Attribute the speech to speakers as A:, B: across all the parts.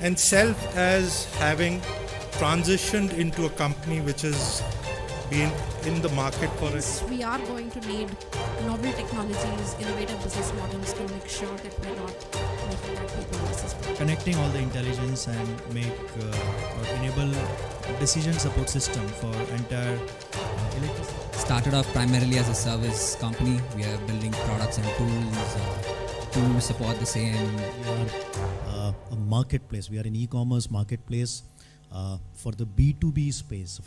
A: and self as having transitioned into a company which has been in the market for it.
B: We are going to need novel technologies, innovative business models to make sure that we're not making our people versus people.
C: Connecting all the intelligence and make or enable decision support system for entire electricity.
D: Started off primarily as a service company. We are building products and tools to support the same.
C: We are a marketplace. We are an e-commerce marketplace for the B2B space.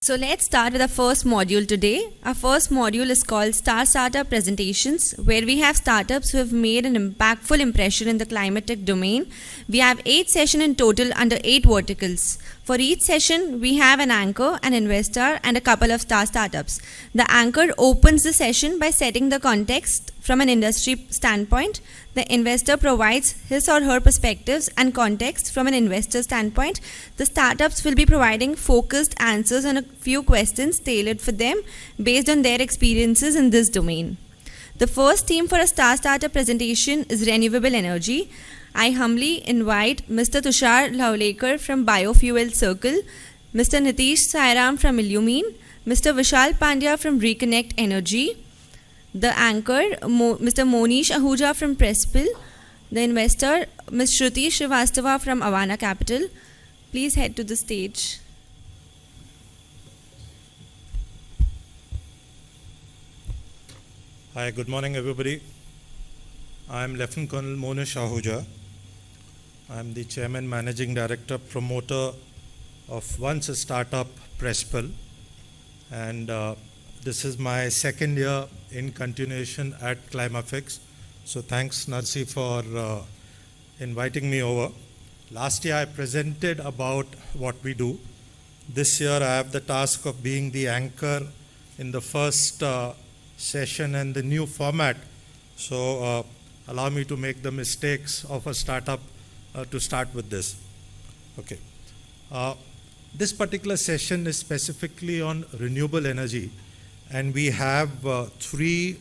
E: So let's start with the first module today. Our first module is called Star Startup Presentations, where we have startups who have made an impactful impression in the climatic domain. We have 8 sessions in total under 8 verticals. For each session, we have an anchor, an investor, and a couple of star startups. The anchor opens the session by setting the context from an industry standpoint. The investor provides his or her perspectives and context from an investor standpoint. The startups will be providing focused answers on a few questions tailored for them based on their experiences in this domain. The first theme for a Star Startup presentation is renewable energy. I humbly invite Mr. Tushar Lowalekhar from BiofuelCircle, Mr. Nitish Sairam from ILLUMINE, Mr. Vishal Pandya from REConnect Energy, the anchor, Mr. Monish Ahuja from PRESPL, the investor, Ms. Shruti Srivastava from Avaana Capital. Please head to the stage.
A: Hi, good morning everybody. I'm Lieutenant Colonel Monish Ahuja. I'm the Chairman, Managing Director, Promoter of once a startup, PRESPL. And this is my second year in continuation at Climafix. So thanks Narsi for inviting me over. Last year I presented about what we do. This year I have the task of being the anchor in the first session and the new format. So allow me to make the mistakes of a startup to start with this. Okay. This particular session is specifically on renewable energy, and we have 3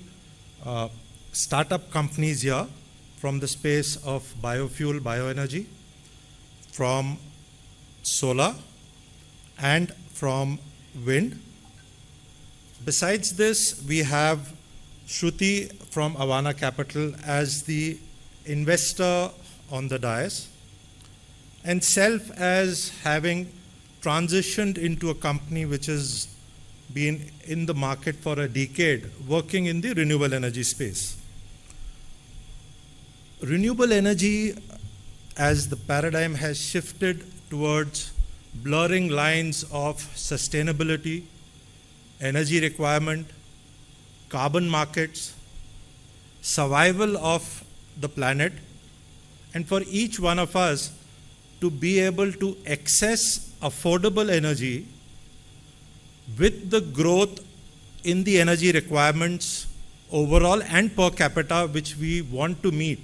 A: startup companies here from the space of biofuel, bioenergy, from solar, and from wind. Besides this, we have Shruti from Avaana Capital as the investor on the dais, and self as having transitioned into a company which has been in the market for a decade, working in the renewable energy space. Renewable energy, as the paradigm has shifted towards blurring lines of sustainability, energy requirement, carbon markets, survival of the planet, and for each one of us to be able to access affordable energy with the growth in the energy requirements overall and per capita which we want to meet,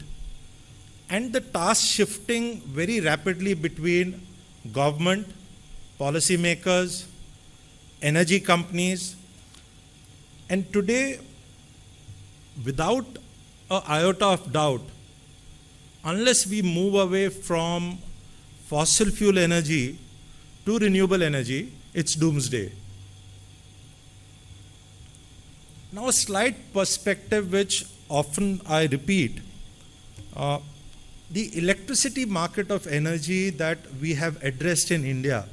A: and the task shifting very rapidly between government, policymakers, energy companies. And today, without an iota of doubt, unless we move away from fossil fuel energy to renewable energy, it's doomsday. Now, a slight perspective which often I repeat, the electricity market of energy that we have addressed in India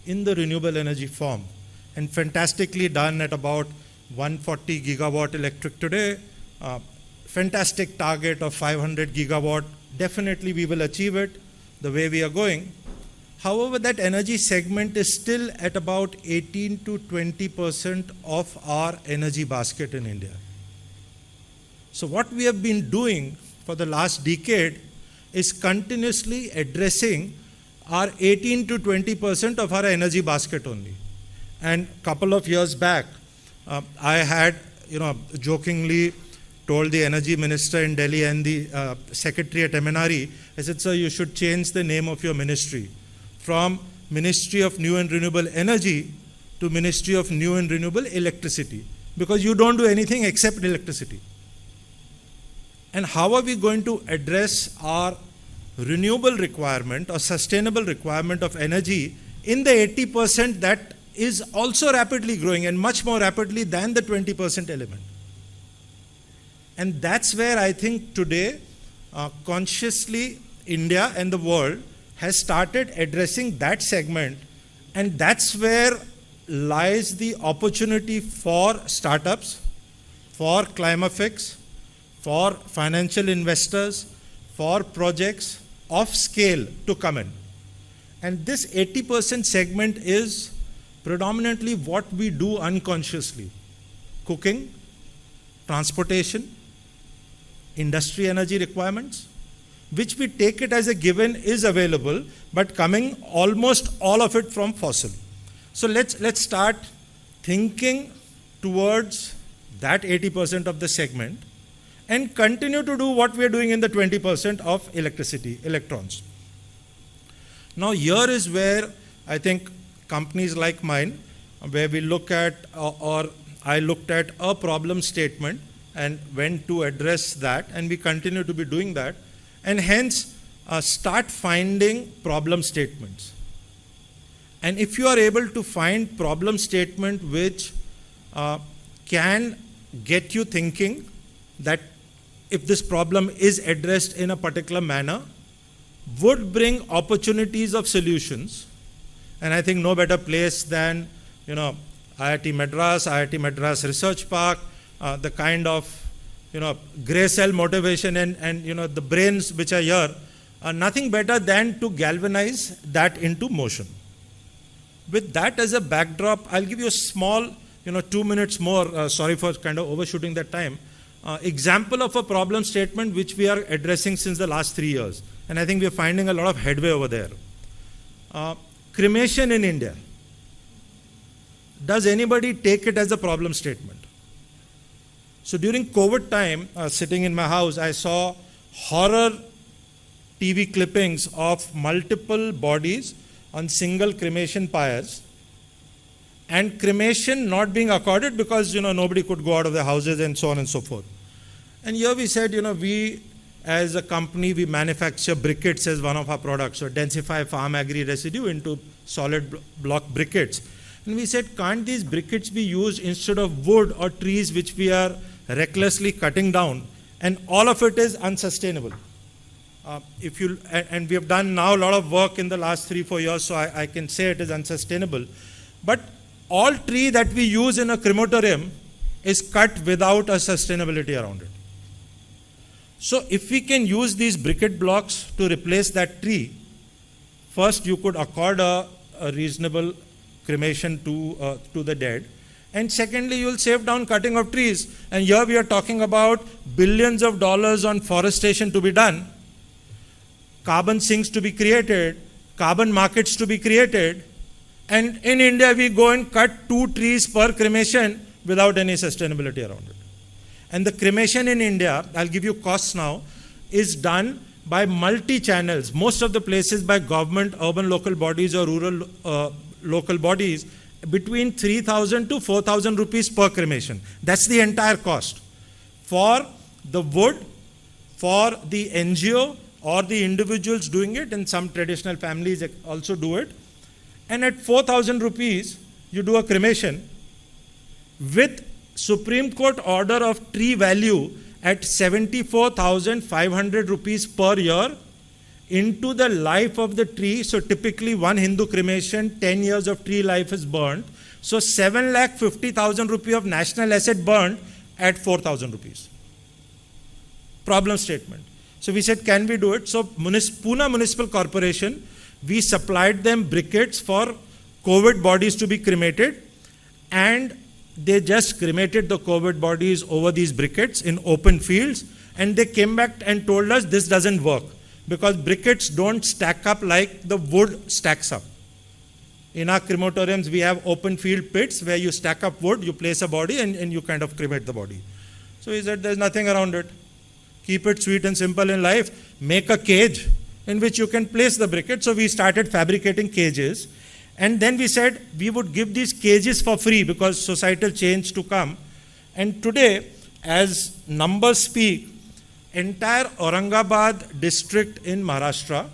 A: in the renewable energy form, and fantastically done at about 140 gigawatt electric today, fantastic target of 500 gigawatt, definitely we will achieve it the way we are going. However, that energy segment is still at about 18 to 20% of our energy basket in India. So what we have been doing for the last decade is continuously addressing our 18 to 20% of our energy basket only. And a couple of years back, I had, jokingly told the energy minister in Delhi and the secretary at MNRE, I said, sir, you should change the name of your ministry from Ministry of New and Renewable Energy to Ministry of New and Renewable Electricity, because you don't do anything except electricity. And how are we going to address our renewable requirement or sustainable requirement of energy in the 80% that is also rapidly growing and much more rapidly than the 20% element. And that's where I think today, consciously, India and the world has started addressing that segment, and that's where lies the opportunity for startups, for Climafix, for financial investors, for projects of scale to come in. And this 80% segment is predominantly what we do unconsciously. Cooking, transportation, industry energy requirements, which we take it as a given is available, but coming almost all of it from fossil. So let's start thinking towards that 80% of the segment and continue to do what we are doing in the 20% of electricity, electrons. Now here is where I think companies like mine, where we look at, or I looked at a problem statement and went to address that, and we continue to be doing that, and hence start finding problem statements. And if you are able to find problem statement which can get you thinking that if this problem is addressed in a particular manner, would bring opportunities of solutions. And I think no better place than, IIT Madras Research Park, the kind of, gray cell motivation and the brains which are here, nothing better than to galvanize that into motion. With that as a backdrop, I'll give you a small, 2 minutes more, sorry for kind of overshooting that time, example of a problem statement which we are addressing since the last 3 years. And I think we are finding a lot of headway over there. Cremation in India. Does anybody take it as a problem statement? So during COVID time, sitting in my house, I saw horror TV clippings of multiple bodies on single cremation pyres, and cremation not being accorded because nobody could go out of their houses and so on and so forth. And here we said, we as a company, we manufacture briquettes as one of our products, so densify farm agri residue into solid block briquettes. And we said, can't these briquettes be used instead of wood or trees which we are recklessly cutting down? And all of it is unsustainable. And we have done now a lot of work in the last 3-4 years, so I can say it is unsustainable. But all tree that we use in a crematorium is cut without a sustainability around it. So if we can use these briquette blocks to replace that tree, first you could accord a reasonable cremation to the dead. And secondly, you will save down cutting of trees. And here we are talking about billions of dollars on forestation to be done, carbon sinks to be created, carbon markets to be created. And in India, we go and cut 2 trees per cremation without any sustainability around it. And the cremation in India, I'll give you costs now, is done by multi-channels. Most of the places by government, urban local bodies or rural local bodies, between 3,000 to 4,000 rupees per cremation. That's the entire cost. For the wood, for the NGO or the individuals doing it, and some traditional families also do it. And at 4,000 rupees, you do a cremation with Supreme Court order of tree value at 74,500 rupees per year into the life of the tree. So typically one Hindu cremation, 10 years of tree life is burnt. So 7,50,000 rupees of national asset burnt at 4,000 rupees. Problem statement. So we said, can we do it? So Pune Municipal Corporation, we supplied them briquettes for COVID bodies to be cremated, and they just cremated the COVID bodies over these briquettes in open fields, and they came back and told us this doesn't work because briquettes don't stack up like the wood stacks up. In our crematoriums, we have open field pits where you stack up wood, you place a body, and you kind of cremate the body. So he said, there's nothing around it. Keep it sweet and simple in life. Make a cage in which you can place the briquette. So we started fabricating cages. And then we said we would give these cages for free because societal change to come. And today, as numbers speak, entire Aurangabad district in Maharashtra,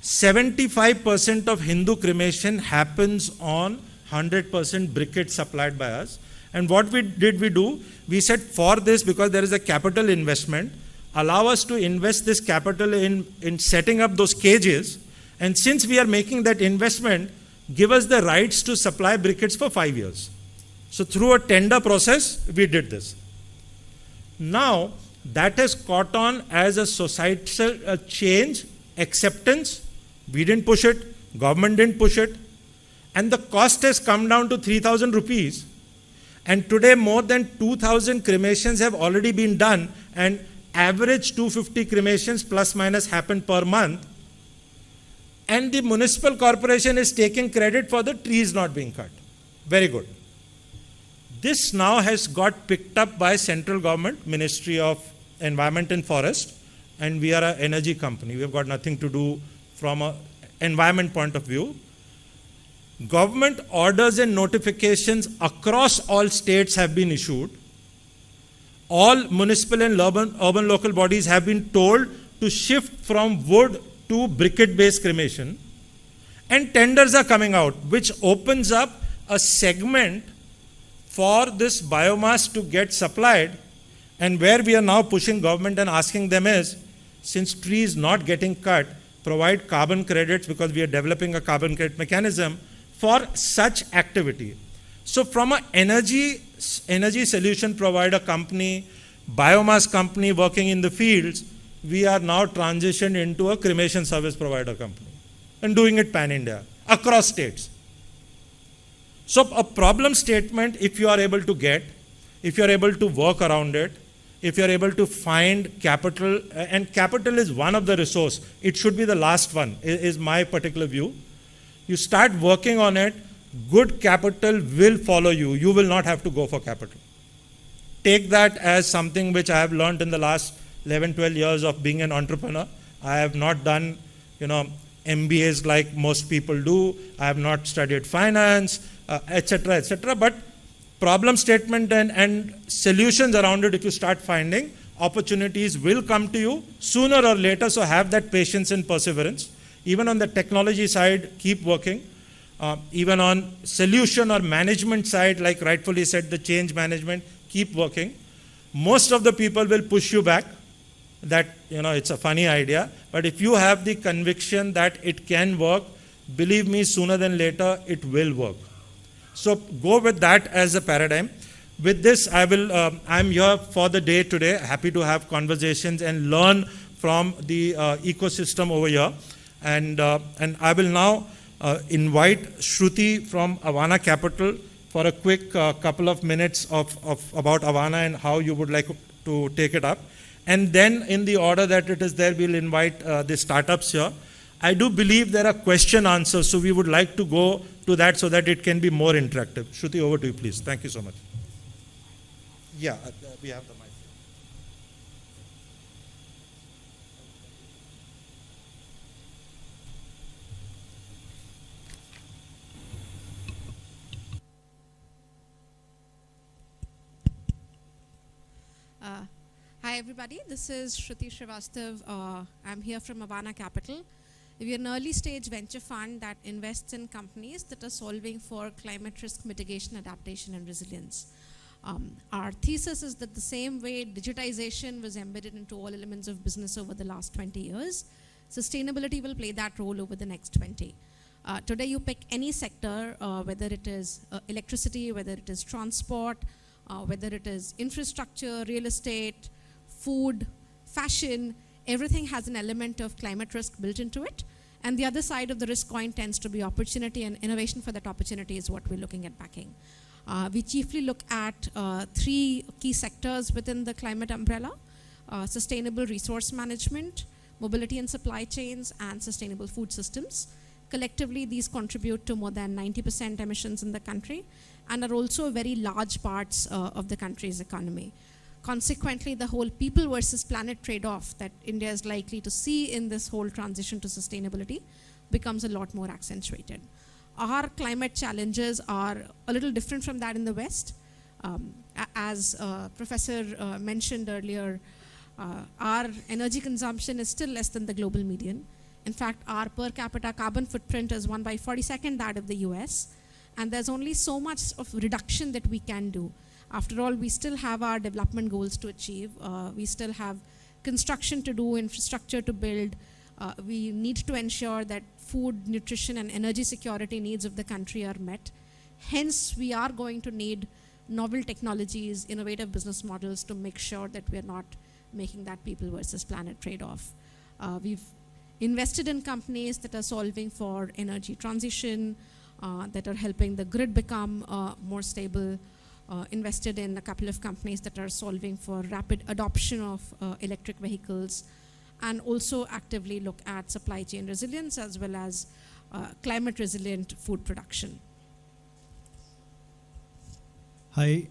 A: 75% of Hindu cremation happens on 100% briquette supplied by us. And what we do? We said for this, because there is a capital investment, allow us to invest this capital in setting up those cages. And since we are making that investment, give us the rights to supply briquettes for 5 years. So through a tender process, we did this. Now, that has caught on as a societal change, acceptance. We didn't push it, government didn't push it, and the cost has come down to 3,000 rupees. And today more than 2,000 cremations have already been done, and average 250 cremations plus minus happen per month. And the municipal corporation is taking credit for the trees not being cut. Very good. This now has got picked up by central government, Ministry of Environment and Forest, and we are an energy company. We have got nothing to do from an environment point of view. Government orders and notifications across all states have been issued. All municipal and urban local bodies have been told to shift from wood to briquette-based cremation. And tenders are coming out, which opens up a segment for this biomass to get supplied. And where we are now pushing government and asking them is, since tree is not getting cut, provide carbon credits, because we are developing a carbon credit mechanism for such activity. So from an energy solution provider company, biomass company working in the fields, we are now transitioned into a cremation service provider company and doing it pan-India, across states. So a problem statement, if you are able to get, if you are able to work around it, if you are able to find capital, and capital is one of the resource, it should be the last one, is my particular view. You start working on it, good capital will follow you. You will not have to go for capital. Take that as something which I have learned in the last 11, 12 years of being an entrepreneur. I have not done, MBAs like most people do. I have not studied finance, etc., etc. But problem statement and solutions around it, if you start finding, opportunities will come to you sooner or later. So have that patience and perseverance. Even on the technology side, keep working. Even on solution or management side, like rightfully said, the change management, keep working. Most of the people will push you back that, it's a funny idea. But if you have the conviction that it can work, believe me, sooner than later, it will work. So go with that as a paradigm. With this, I'm here for the day today, happy to have conversations and learn from the ecosystem over here. And I will now invite Shruti from Avaana Capital for a quick couple of minutes about Avaana and how you would like to take it up. And then in the order that it is there, we'll invite the startups here. I do believe there are question answers, so we would like to go to that so that it can be more interactive. Shruti, over to you, please. Thank you so much. Yeah, we have the mic.
B: Hi everybody, this is Shruti Srivastava. I'm here from Avaana Capital. We are an early stage venture fund that invests in companies that are solving for climate risk mitigation, adaptation and resilience. Our thesis is that the same way digitization was embedded into all elements of business over the last 20 years, sustainability will play that role over the next 20. Today you pick any sector, whether it is electricity, whether it is transport, whether it is infrastructure, real estate, food, fashion, everything has an element of climate risk built into it. And the other side of the risk coin tends to be opportunity, and innovation for that opportunity is what we're looking at backing. We chiefly look at 3 key sectors within the climate umbrella: sustainable resource management, mobility and supply chains, and sustainable food systems. Collectively, these contribute to more than 90% emissions in the country and are also very large parts of the country's economy. Consequently, the whole people versus planet trade-off that India is likely to see in this whole transition to sustainability becomes a lot more accentuated. Our climate challenges are a little different from that in the West. As Professor mentioned earlier, Our energy consumption is still less than the global median. In fact, our per capita carbon footprint is 1/42 that of the US. And there's only so much of reduction that we can do. After all, we still have our development goals to achieve. We still have construction to do, infrastructure to build. We need to ensure that food, nutrition, and energy security needs of the country are met. Hence, we are going to need novel technologies, innovative business models to make sure that we're not making that people versus planet trade-off. We've invested in companies that are solving for energy transition, that are helping the grid become more stable, invested in a couple of companies that are solving for rapid adoption of electric vehicles, and also actively look at supply chain resilience as well as climate resilient food production.
C: Hi,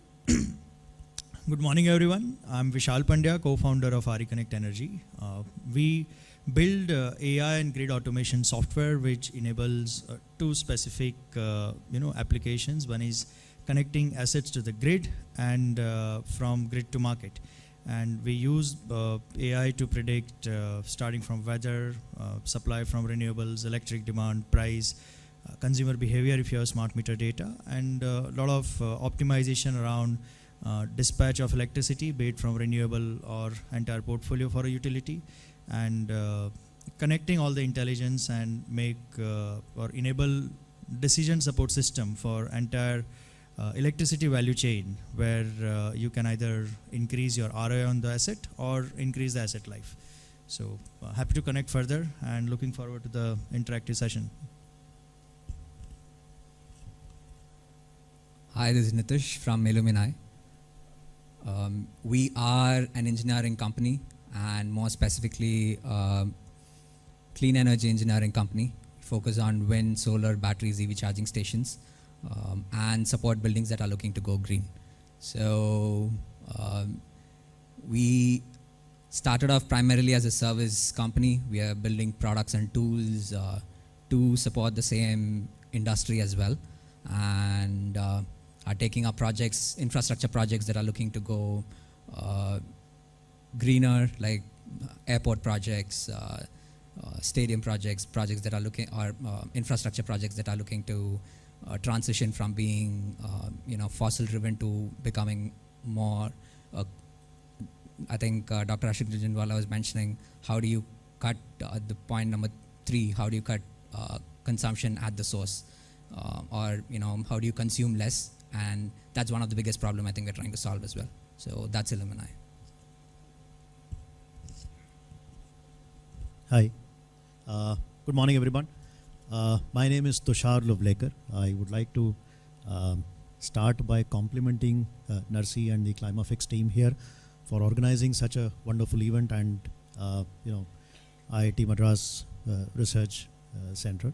C: good morning everyone. I'm Vishal Pandya, co-founder of REConnect Energy. We build AI and grid automation software which enables two specific applications. One is connecting assets to the grid and from grid to market. And we use AI to predict starting from weather, supply from renewables, electric demand, price, consumer behavior if you have smart meter data, and a lot of optimization around dispatch of electricity, be it from renewable or entire portfolio for a utility, and connecting all the intelligence and make or enable decision support system for entire electricity value chain, where you can either increase your ROI on the asset or increase the asset life. So happy to connect further and looking forward to the interactive session.
D: Hi, this is Nitish from ILLUMINE-i. We are an engineering company, and more specifically, clean energy engineering company. Focus on wind, solar, batteries, EV charging stations, and support buildings that are looking to go green. So we started off primarily as a service company. We are building products and tools to support the same industry as well, and are taking up projects, infrastructure projects that are looking to go greener, like airport projects, stadium projects, projects that are looking, or infrastructure projects that are looking to transition from being fossil-driven to becoming more. I think Dr. Ashok Jhunjhunwala was mentioning, how do you cut the point number 3? How do you cut consumption at the source, or how do you consume less? And that's one of the biggest problem I think we're trying to solve as well. So that's ILLUMINE-i.
F: Hi, good morning everyone. My name is Tushar Lowalekhar. I would like to start by complimenting Narsi and the Climafix team here for organizing such a wonderful event, and IIT Madras Research Center.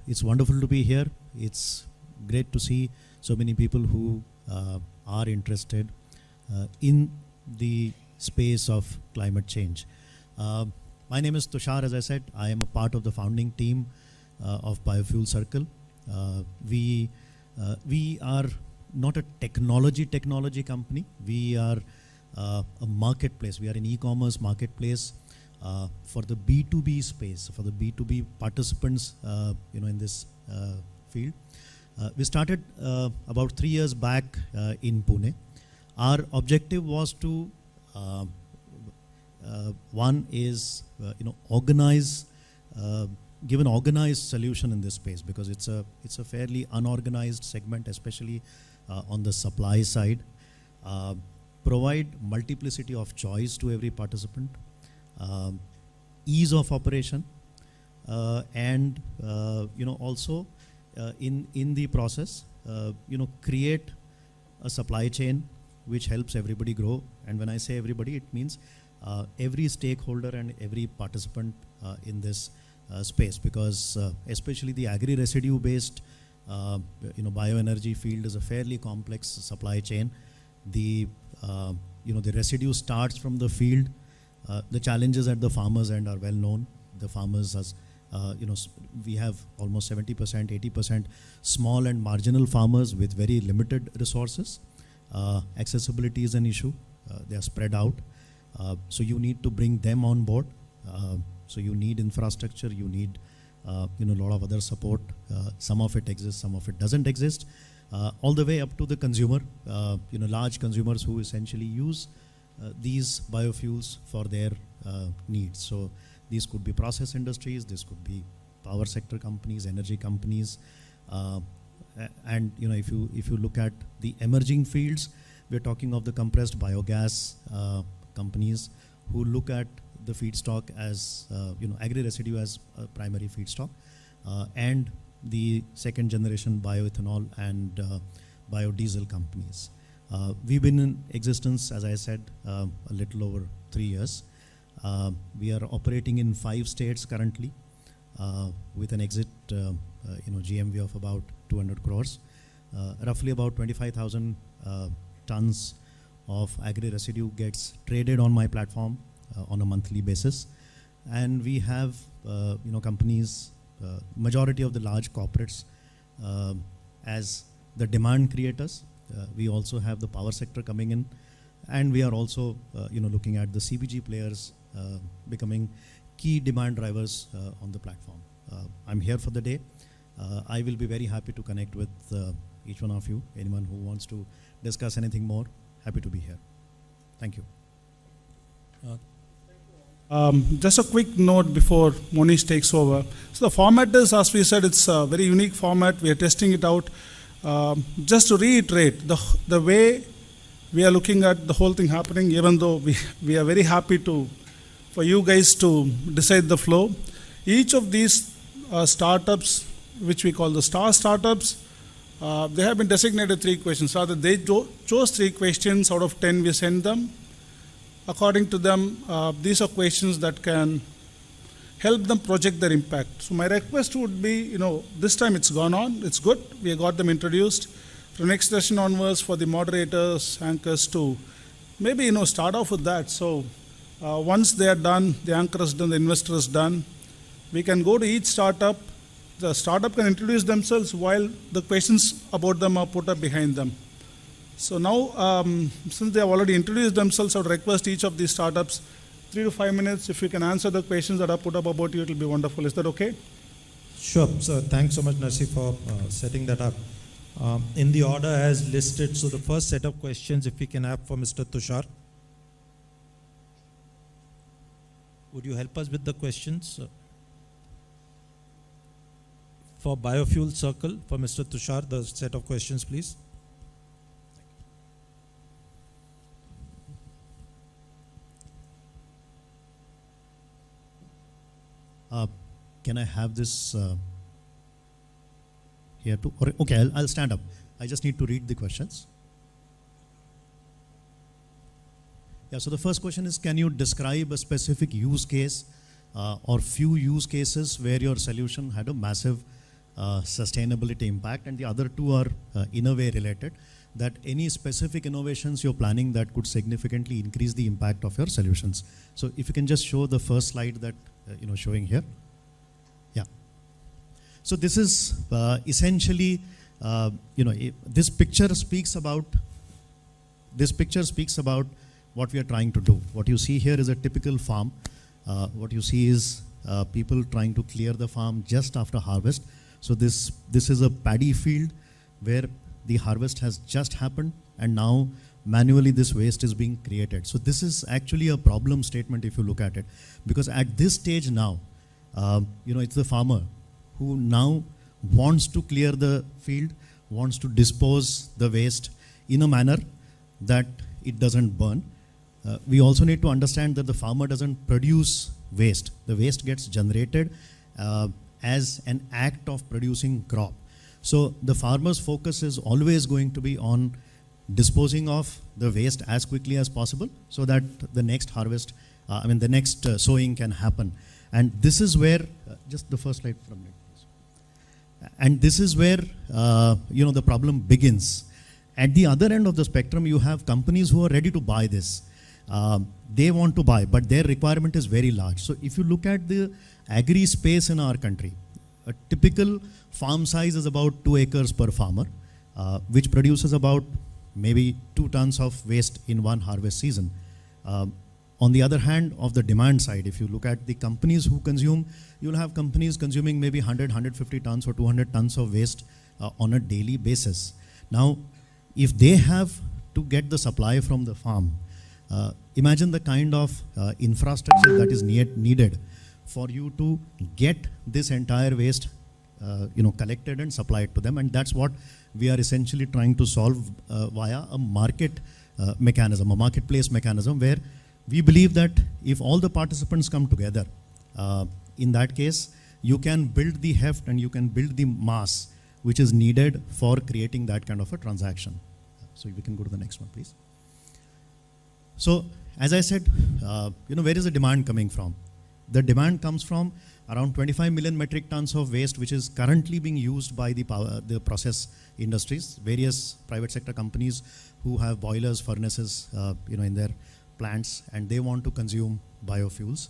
F: It's wonderful to be here. It's great to see so many people who are interested in the space of climate change. My name is Tushar, as I said. I am a part of the founding team of BiofuelCircle. We are not a technology company. We are a marketplace. We are an e-commerce marketplace for the B2B space, for the B2B participants in this field. We started about 3 years back in Pune. Our objective was to one is organize, give an organized solution in this space, because it's a fairly unorganized segment, especially on the supply side. Provide multiplicity of choice to every participant, ease of operation, and also in the process, create a supply chain which helps everybody grow. And when I say everybody, it means every stakeholder and every participant in this space, because especially the agri-residue based bioenergy field is a fairly complex supply chain. The the residue starts from the field. The challenges at the farmers end are well known. The farmers, as we have almost 70%, 80% small and marginal farmers with very limited resources. Accessibility is an issue. They are spread out. So you need to bring them on board. So you need infrastructure, you need a lot of other support. Some of it exists, some of it doesn't exist. All the way up to the consumer, large consumers who essentially use these biofuels for their needs. So these could be process industries, this could be power sector companies, energy companies, and if you look at the emerging fields, we're talking of the compressed biogas companies who look at the feedstock as agri-residue as a primary feedstock, and the second generation bioethanol and biodiesel companies. We've been in existence, as I said, a little over 3 years. We are operating in 5 states currently, with an exit GMV of about 200 crores. Roughly about 25,000 tons of agri-residue gets traded on my platform on a monthly basis. And we have companies, majority of the large corporates as the demand creators. We also have the power sector coming in, and we are also looking at the CBG players becoming key demand drivers on the platform. I'm here for the day. I will be very happy to connect with each one of you. Anyone who wants to discuss anything more, happy to be here. Thank you.
G: Just a quick note before Monish takes over. So the format is, as we said, it's a very unique format. We are testing it out. Just to reiterate, the way we are looking at the whole thing happening, even though we are very happy for you guys to decide the flow. Each of these startups, which we call the star startups, they have been designated 3 questions. Rather, they chose 3 questions out of 10 we send them. According to them, these are questions that can help them project their impact. So my request would be, this time it's gone on, it's good, we got them introduced. From next session onwards, for the moderators, anchors to maybe, start off with that. So once they are done, the anchor is done, the investor is done, we can go to each startup. The startup can introduce themselves while the questions about them are put up behind them. So now, since they have already introduced themselves, I would request each of these startups 3 to 5 minutes. If you can answer the questions that are put up about you, it will be wonderful. Is that okay?
A: Sure. So thanks so much, Nasi, for setting that up. In the order as listed, so the first set of questions, if we can have for Mr. Tushar. Would you help us with the questions? For BiofuelCircle, for Mr. Tushar, the set of questions, please.
F: Can I have this here too? Or, okay, I'll stand up. I just need to read the questions. Yeah, so the first question is, can you describe a specific use case or few use cases where your solution had a massive sustainability impact? And the other 2 are in a way related, that any specific innovations you're planning that could significantly increase the impact of your solutions. So if you can just show the first slide that showing here. Yeah. So this is essentially, this picture speaks about what we are trying to do. What you see here is a typical farm. What you see is people trying to clear the farm just after harvest. So this is a paddy field where the harvest has just happened, and now manually this waste is being created. So this is actually a problem statement if you look at it, because at this stage now, it's the farmer who now wants to clear the field, wants to dispose the waste in a manner that it doesn't burn. We also need to understand that the farmer doesn't produce waste. The waste gets generated as an act of producing crop. So the farmer's focus is always going to be on disposing of the waste as quickly as possible so that the next harvest, the next sowing can happen. And this is where, just the first slide from me, please. And this is where, the problem begins. At the other end of the spectrum, you have companies who are ready to buy this. They want to buy, but their requirement is very large. So if you look at the agri space in our country, a typical farm size is about 2 acres per farmer, which produces about maybe 2 tons of waste in one harvest season. On the other hand, of the demand side, if you look at the companies who consume, you'll have companies consuming maybe 100, 150 tons or 200 tons of waste on a daily basis. Now, if they have to get the supply from the farm, imagine the kind of infrastructure that is needed for you to get this entire waste collected and supplied to them. And that's what we are essentially trying to solve via a market mechanism, a marketplace mechanism, where we believe that if all the participants come together, in that case, you can build the heft and you can build the mass which is needed for creating that kind of a transaction. So we can go to the next one, please. So as I said, where is the demand coming from? The demand comes from around 25 million metric tons of waste, which is currently being used by the process industries, various private sector companies who have boilers, furnaces, in their plants, and they want to consume biofuels.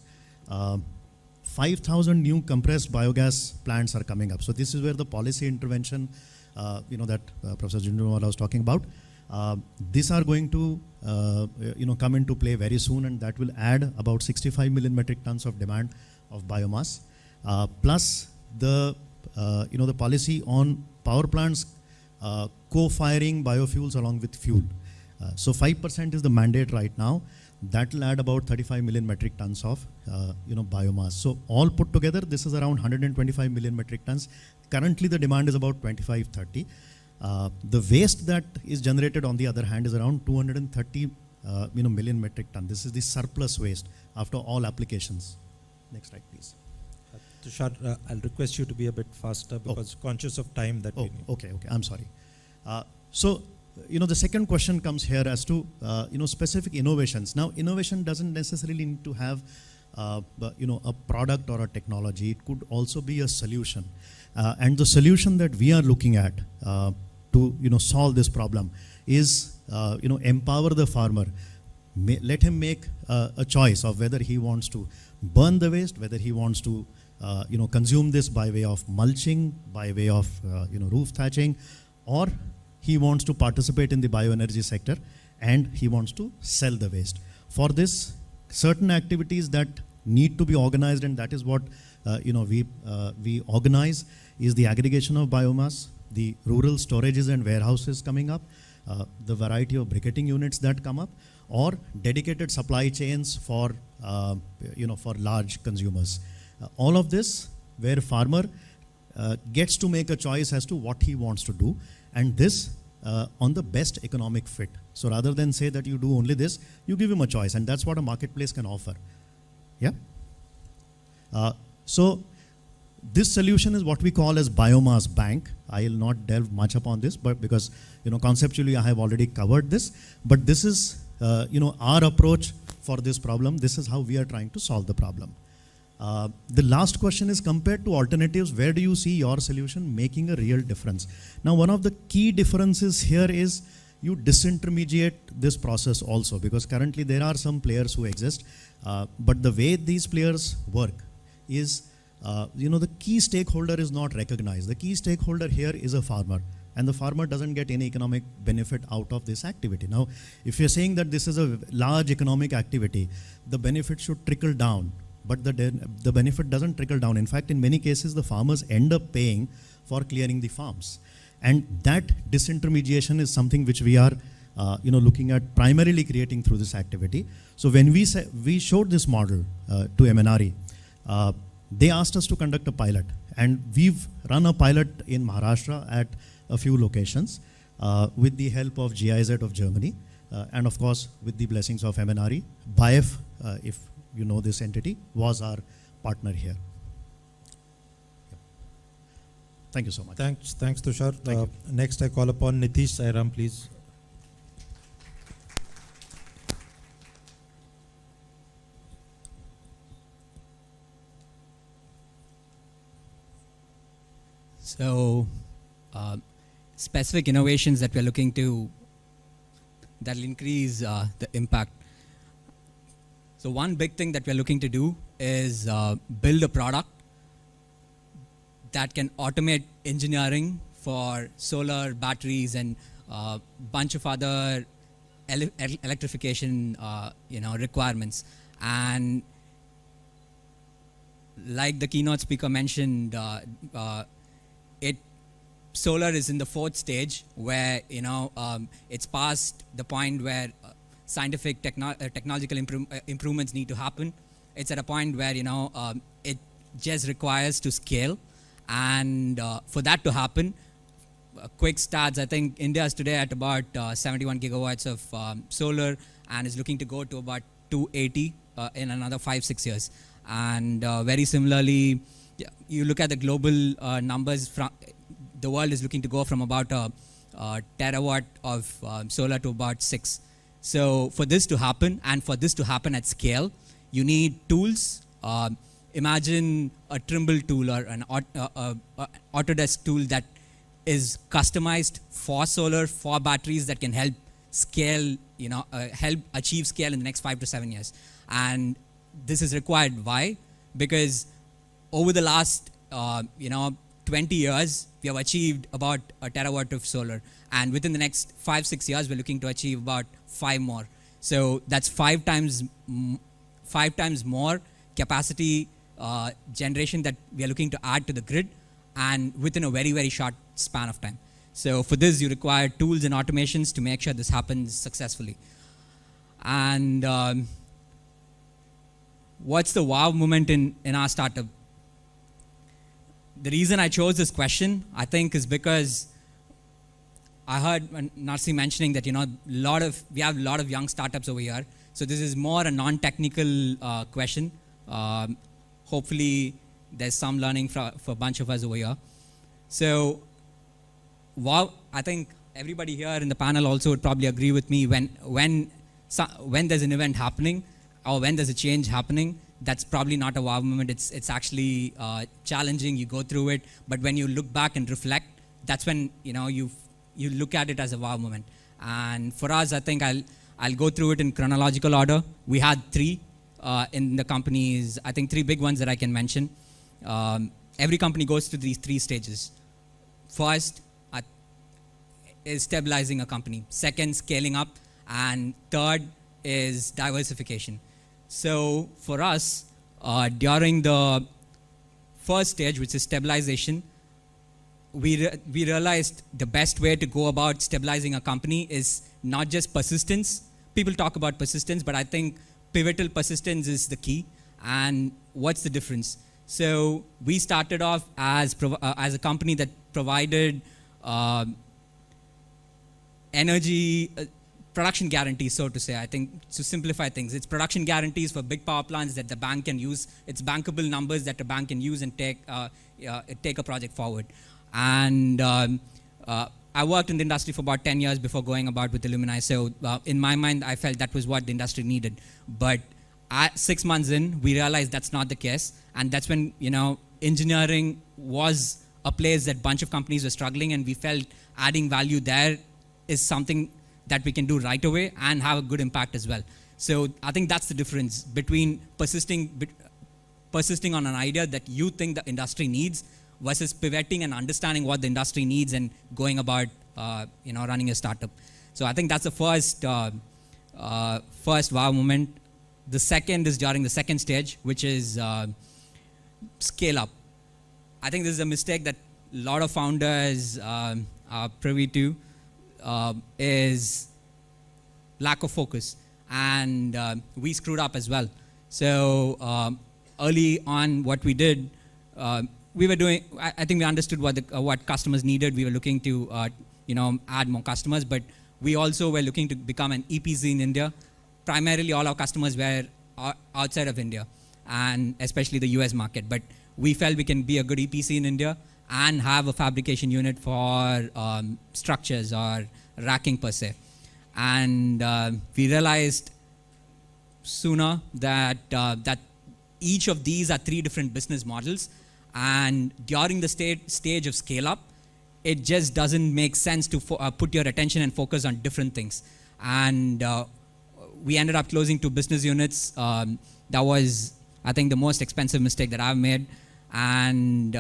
F: 5,000 new compressed biogas plants are coming up. So this is where the policy intervention, that Professor Jindal was talking about. These are going to, come into play very soon, and that will add about 65 million metric tons of demand of biomass. Plus the, the policy on power plants co-firing biofuels along with fuel. So 5% is the mandate right now. That will add about 35 million metric tons of, biomass. So all put together, this is around 125 million metric tons. Currently, the demand is about 25-30. The waste that is generated, on the other hand, is around 230 million metric ton. This is the surplus waste after all applications. Next slide, please.
A: Tushar, I'll request you to be a bit faster because conscious of time that we need.
F: Okay, I'm sorry. So, the second question comes here as to, specific innovations. Now, innovation doesn't necessarily need to have, a product or a technology. It could also be a solution. And the solution that we are looking at to, solve this problem is, empower the farmer. Let him make a choice of whether he wants to burn the waste, whether he wants to, consume this by way of mulching, by way of, roof thatching, or he wants to participate in the bioenergy sector and he wants to sell the waste. For this, certain activities that need to be organized, and that is what we organize, is the aggregation of biomass, the rural storages and warehouses coming up, the variety of briquetting units that come up, or dedicated supply chains for for large consumers. All of this where farmer gets to make a choice as to what he wants to do, and this on the best economic fit. So rather than say that you do only this, you give him a choice, and that's what a marketplace can offer. Yeah. So this solution is what we call as biomass bank. I will not delve much upon this, but because conceptually I have already covered this. But this is our approach for this problem. This is how we are trying to solve the problem. The last question is, compared to alternatives, where do you see your solution making a real difference? Now, one of the key differences here is you disintermediate this process also, because currently there are some players who exist, but the way these players work is, the key stakeholder is not recognized. The key stakeholder here is a farmer, and the farmer doesn't get any economic benefit out of this activity. Now, if you're saying that this is a large economic activity, the benefit should trickle down. But the benefit doesn't trickle down. In fact, in many cases, the farmers end up paying for clearing the farms. And that disintermediation is something which we are looking at primarily creating through this activity. So when we showed this model to MNRE, they asked us to conduct a pilot. And we've run a pilot in Maharashtra at a few locations with the help of GIZ of Germany. And of course, with the blessings of MNRE. BIF, if you know this entity, was our partner here. Thank you so much.
A: Thanks Tushar. Next I call upon Nitish. Sairam, please.
D: So, specific innovations that we're looking to, that will increase the impact. So one big thing that we're looking to do is build a product that can automate engineering for solar batteries and bunch of other electrification requirements. And like the keynote speaker mentioned, solar is in the fourth stage where, it's past the point where scientific technological improvements need to happen. It's at a point where, it just requires to scale. And for that to happen, quick stats, I think India is today at about 71 gigawatts of solar and is looking to go to about 280 in another 5-6 years. And very similarly, you look at the global numbers, the world is looking to go from about a terawatt of solar to about 6. So for this to happen, and for this to happen at scale, you need tools. Imagine a Trimble tool or an Autodesk tool that is customized for solar, for batteries, that can help scale, help achieve scale in the next 5 to 7 years. And this is required. Why? Because over the last, 20 years, we have achieved about a terawatt of solar. And within the next 5-6 years, we're looking to achieve about 5 more. So that's 5 times more capacity generation that we are looking to add to the grid, and within a very, very short span of time. So for this, you require tools and automations to make sure this happens successfully. And what's the wow moment in our startup? The reason I chose this question, I think, is because I heard Narsi mentioning that, we have a lot of young startups over here. So this is more a non-technical question. Hopefully, there's some learning for a bunch of us over here. So, wow, I think everybody here in the panel also would probably agree with me when there's an event happening or when there's a change happening, that's probably not a wow moment. It's actually challenging. You go through it, but when you look back and reflect, that's when you look at it as a wow moment. And for us, I think I'll go through it in chronological order. We had 3 in the companies. I think 3 big ones that I can mention. Every company goes through these 3 stages. First is stabilizing a company. Second, scaling up, and third is diversification. So for us, during the first stage, which is stabilization, we realized the best way to go about stabilizing a company is not just persistence. People talk about persistence, but I think pivotal persistence is the key. And what's the difference? So we started off as a company that provided energy production guarantees, so to say. I think to simplify things, it's production guarantees for big power plants that the bank can use. It's bankable numbers that the bank can use and take a project forward. And I worked in the industry for about 10 years before going about with ILLUMINE-i. So in my mind, I felt that was what the industry needed. But 6 months in, we realized that's not the case. And that's when, engineering was a place that a bunch of companies were struggling, and we felt adding value there is something that we can do right away and have a good impact as well. So I think that's the difference between persisting on an idea that you think the industry needs versus pivoting and understanding what the industry needs and going about, running a startup. So I think that's the first wow moment. The second is during the second stage, which is scale up. I think this is a mistake that a lot of founders are privy to, is lack of focus. And we screwed up as well. So early on, what we did, we were doing, I think we understood what customers needed. We were looking to, add more customers, but we also were looking to become an EPC in India. Primarily, all our customers were outside of India, and especially the US market. But we felt we can be a good EPC in India and have a fabrication unit for structures or racking per se. And we realized sooner that each of these are 3 different business models. And during the stage of scale up, it just doesn't make sense to put your attention and focus on different things. And we ended up closing 2 business units. That was, I think, the most expensive mistake that I've made. And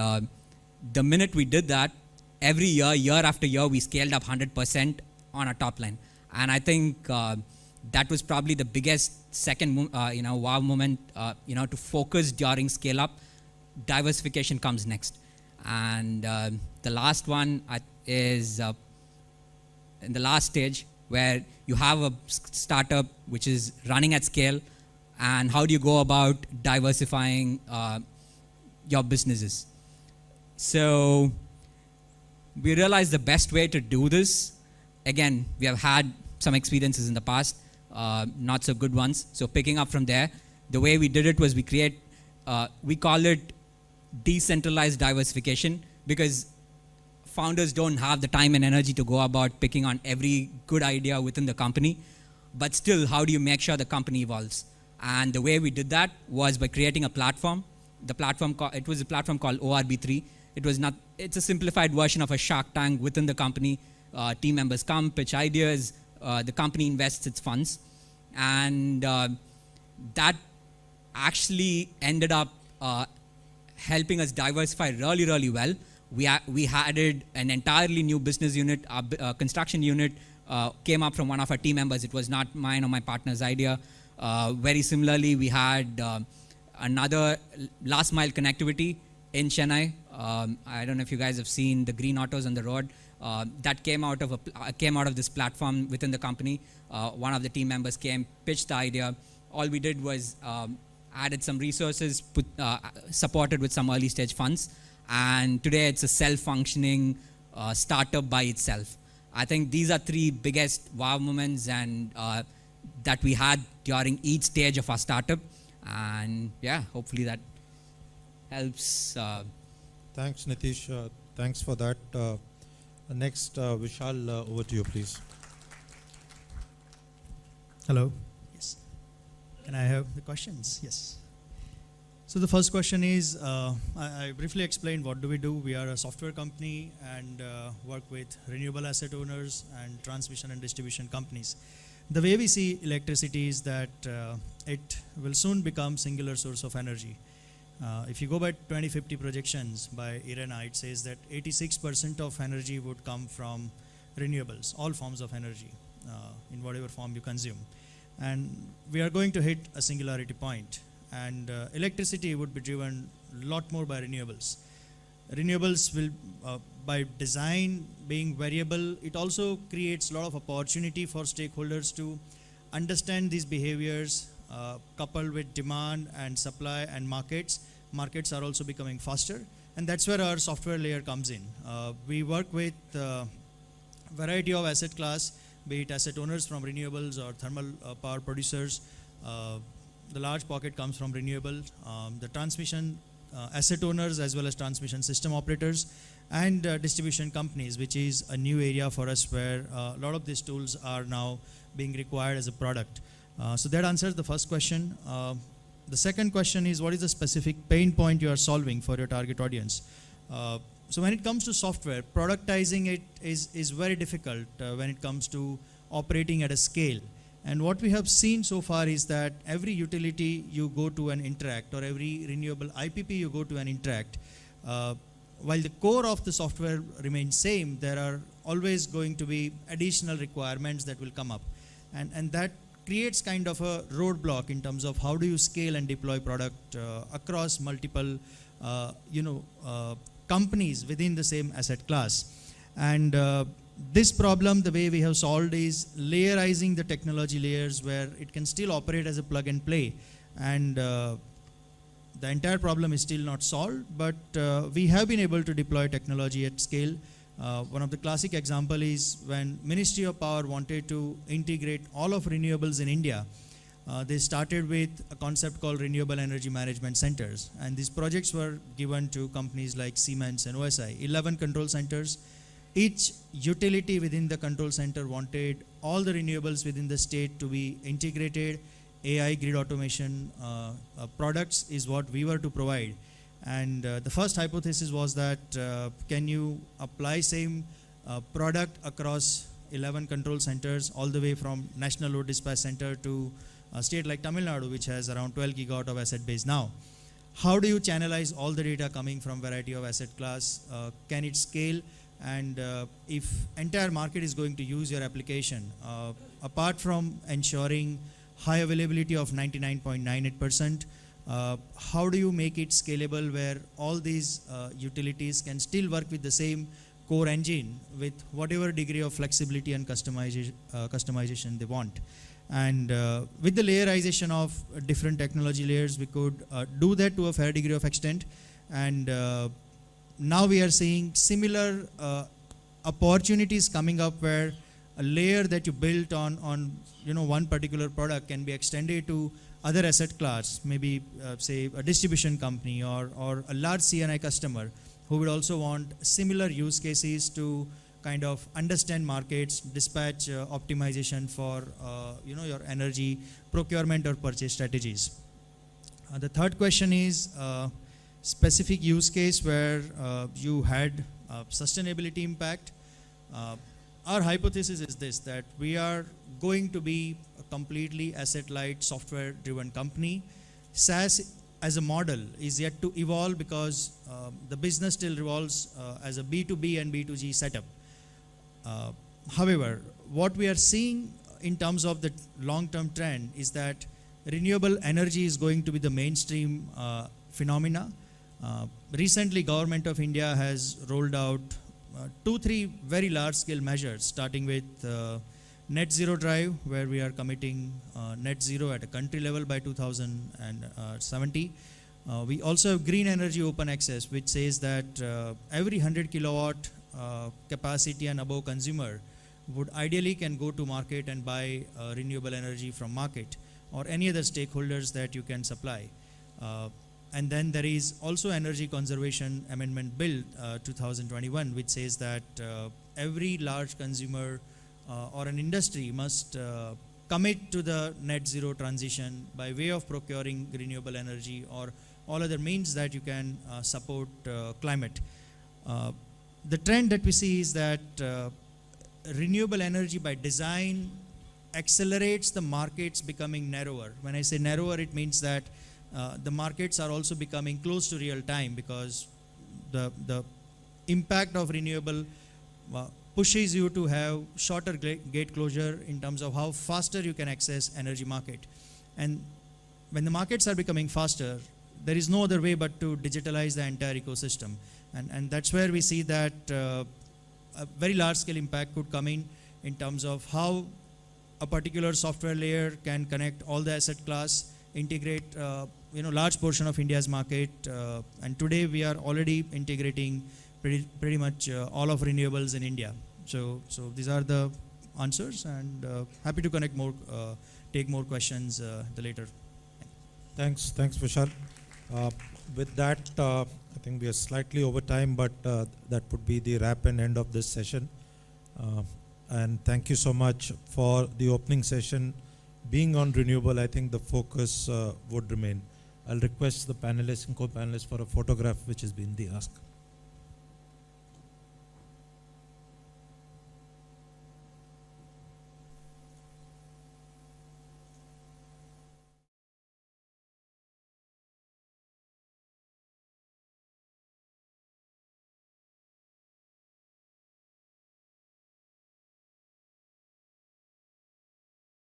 D: the minute we did that, every year after year, we scaled up 100% on our top line. And I think that was probably the biggest second, wow moment, to focus during scale up. Diversification comes next. And the last one is in the last stage, where you have a startup which is running at scale, and how do you go about diversifying your businesses? So we realized the best way to do this, again, we have had some experiences in the past, not so good ones. So picking up from there, the way we did it was we call it decentralized diversification, because founders don't have the time and energy to go about picking on every good idea within the company. But still, how do you make sure the company evolves? And the way we did that was by creating a platform. It was a platform called ORB3. It's a simplified version of a Shark Tank within the company. Team members come, pitch ideas, the company invests its funds. And that actually ended up helping us diversify really, really well. We added an entirely new business unit. Our construction unit came up from one of our team members. It was not mine or my partner's idea. Very similarly, we had another last mile connectivity in Chennai. I don't know if you guys have seen the green autos on the road. That came out of this platform within the company. One of the team members came, pitched the idea. All we did was added some resources, supported with some early stage funds. And today it's a self-functioning startup by itself. I think these are three biggest wow moments and that we had during each stage of our startup. And yeah, hopefully that helps.
A: Thanks, Nitish. Thanks for that. Next, Vishal, over to you, please.
C: Hello. Yes. Can I have the questions? Yes. So the first question is, I briefly explained what do we do. We are a software company and work with renewable asset owners and transmission and distribution companies. The way we see electricity is that it will soon become singular source of energy. If you go by 2050 projections by IRENA, it says that 86% of energy would come from renewables, all forms of energy, in whatever form you consume. And we are going to hit a singularity point. And electricity would be driven a lot more by renewables. Renewables will, by design being variable, it also creates a lot of opportunity for stakeholders to understand these behaviors, coupled with demand and supply and markets. Markets are also becoming faster, and that's where our software layer comes in. We work with variety of asset class, be it asset owners from renewables or thermal power producers. The large pocket comes from renewable, the transmission asset owners as well as transmission system operators, and distribution companies, which is a new area for us where a lot of these tools are now being required as a product. So that answers the first question. The second question is, what is the specific pain point you are solving for your target audience? So when it comes to software, productizing it is very difficult when it comes to operating at a scale. And what we have seen so far is that every utility you go to and interact, or every renewable IPP you go to and interact, while the core of the software remains same, there are always going to be additional requirements that will come up. And that creates kind of a roadblock in terms of how do you scale and deploy product across multiple companies within the same asset class. And this problem, the way we have solved is layerizing the technology layers where it can still operate as a plug and play. And the entire problem is still not solved, but we have been able to deploy technology at scale. One of the classic example is when Ministry of Power wanted to integrate all of renewables in India. They started with a concept called Renewable Energy Management Centers. And these projects were given to companies like Siemens and OSI, 11 control centers. Each utility within the control center wanted all the renewables within the state to be integrated. AI grid automation products is what we were to provide. And the first hypothesis was that can you apply same product across 11 control centers all the way from National Load Dispatch Center to a state like Tamil Nadu, which has around 12 gigawatt of asset base now. How do you channelize all the data coming from variety of asset class? Can it scale? And if entire market is going to use your application, apart from ensuring high availability of 99.98%, how do you make it scalable where all these utilities can still work with the same core engine with whatever degree of flexibility and customization they want? And with the layerization of different technology layers, we could do that to a fair degree of extent. And now we are seeing similar opportunities coming up where a layer that you built on one particular product can be extended to other asset class, maybe say a distribution company or a large C&I customer who would also want similar use cases to kind of understand markets, dispatch optimization for your energy procurement or purchase strategies. The third question is specific use case where you had sustainability impact. Our hypothesis is this, that we are going to be a completely asset-light, software-driven company. SaaS as a model is yet to evolve because the business still revolves as a B2B and B2G setup. However, what we are seeing in terms of the long-term trend is that renewable energy is going to be the mainstream phenomena. Recently, Government of India has rolled out 2-3 very large-scale measures, starting with net zero drive, where we are committing net zero at a country level by 2070. We also have green energy open access, which says that every 100 kilowatt capacity and above consumer would ideally can go to market and buy renewable energy from market or any other stakeholders that you can supply. And then there is also Energy Conservation Amendment Bill 2021, which says that every large consumer or an industry must commit to the net zero transition by way of procuring renewable energy or all other means that you can support climate. The trend that we see is that renewable energy by design accelerates the markets becoming narrower. When I say narrower, it means that the markets are also becoming close to real time because the impact of renewable pushes you to have shorter gate closure in terms of how faster you can access energy market. And when the markets are becoming faster, there is no other way but to digitalize the entire ecosystem. And that's where we see that a very large scale impact could come in terms of how a particular software layer can connect all the asset class, integrate large portion of India's market, and today we are already integrating pretty much all of renewables in India. So these are the answers, and happy to connect more, take more questions later.
A: Thanks, Vishal. With that, I think we are slightly over time, but that would be the wrap and end of this session. And thank you so much for the opening session. Being on renewable, I think the focus would remain. I'll request the panelists and co-panelists for a photograph which has been the ask.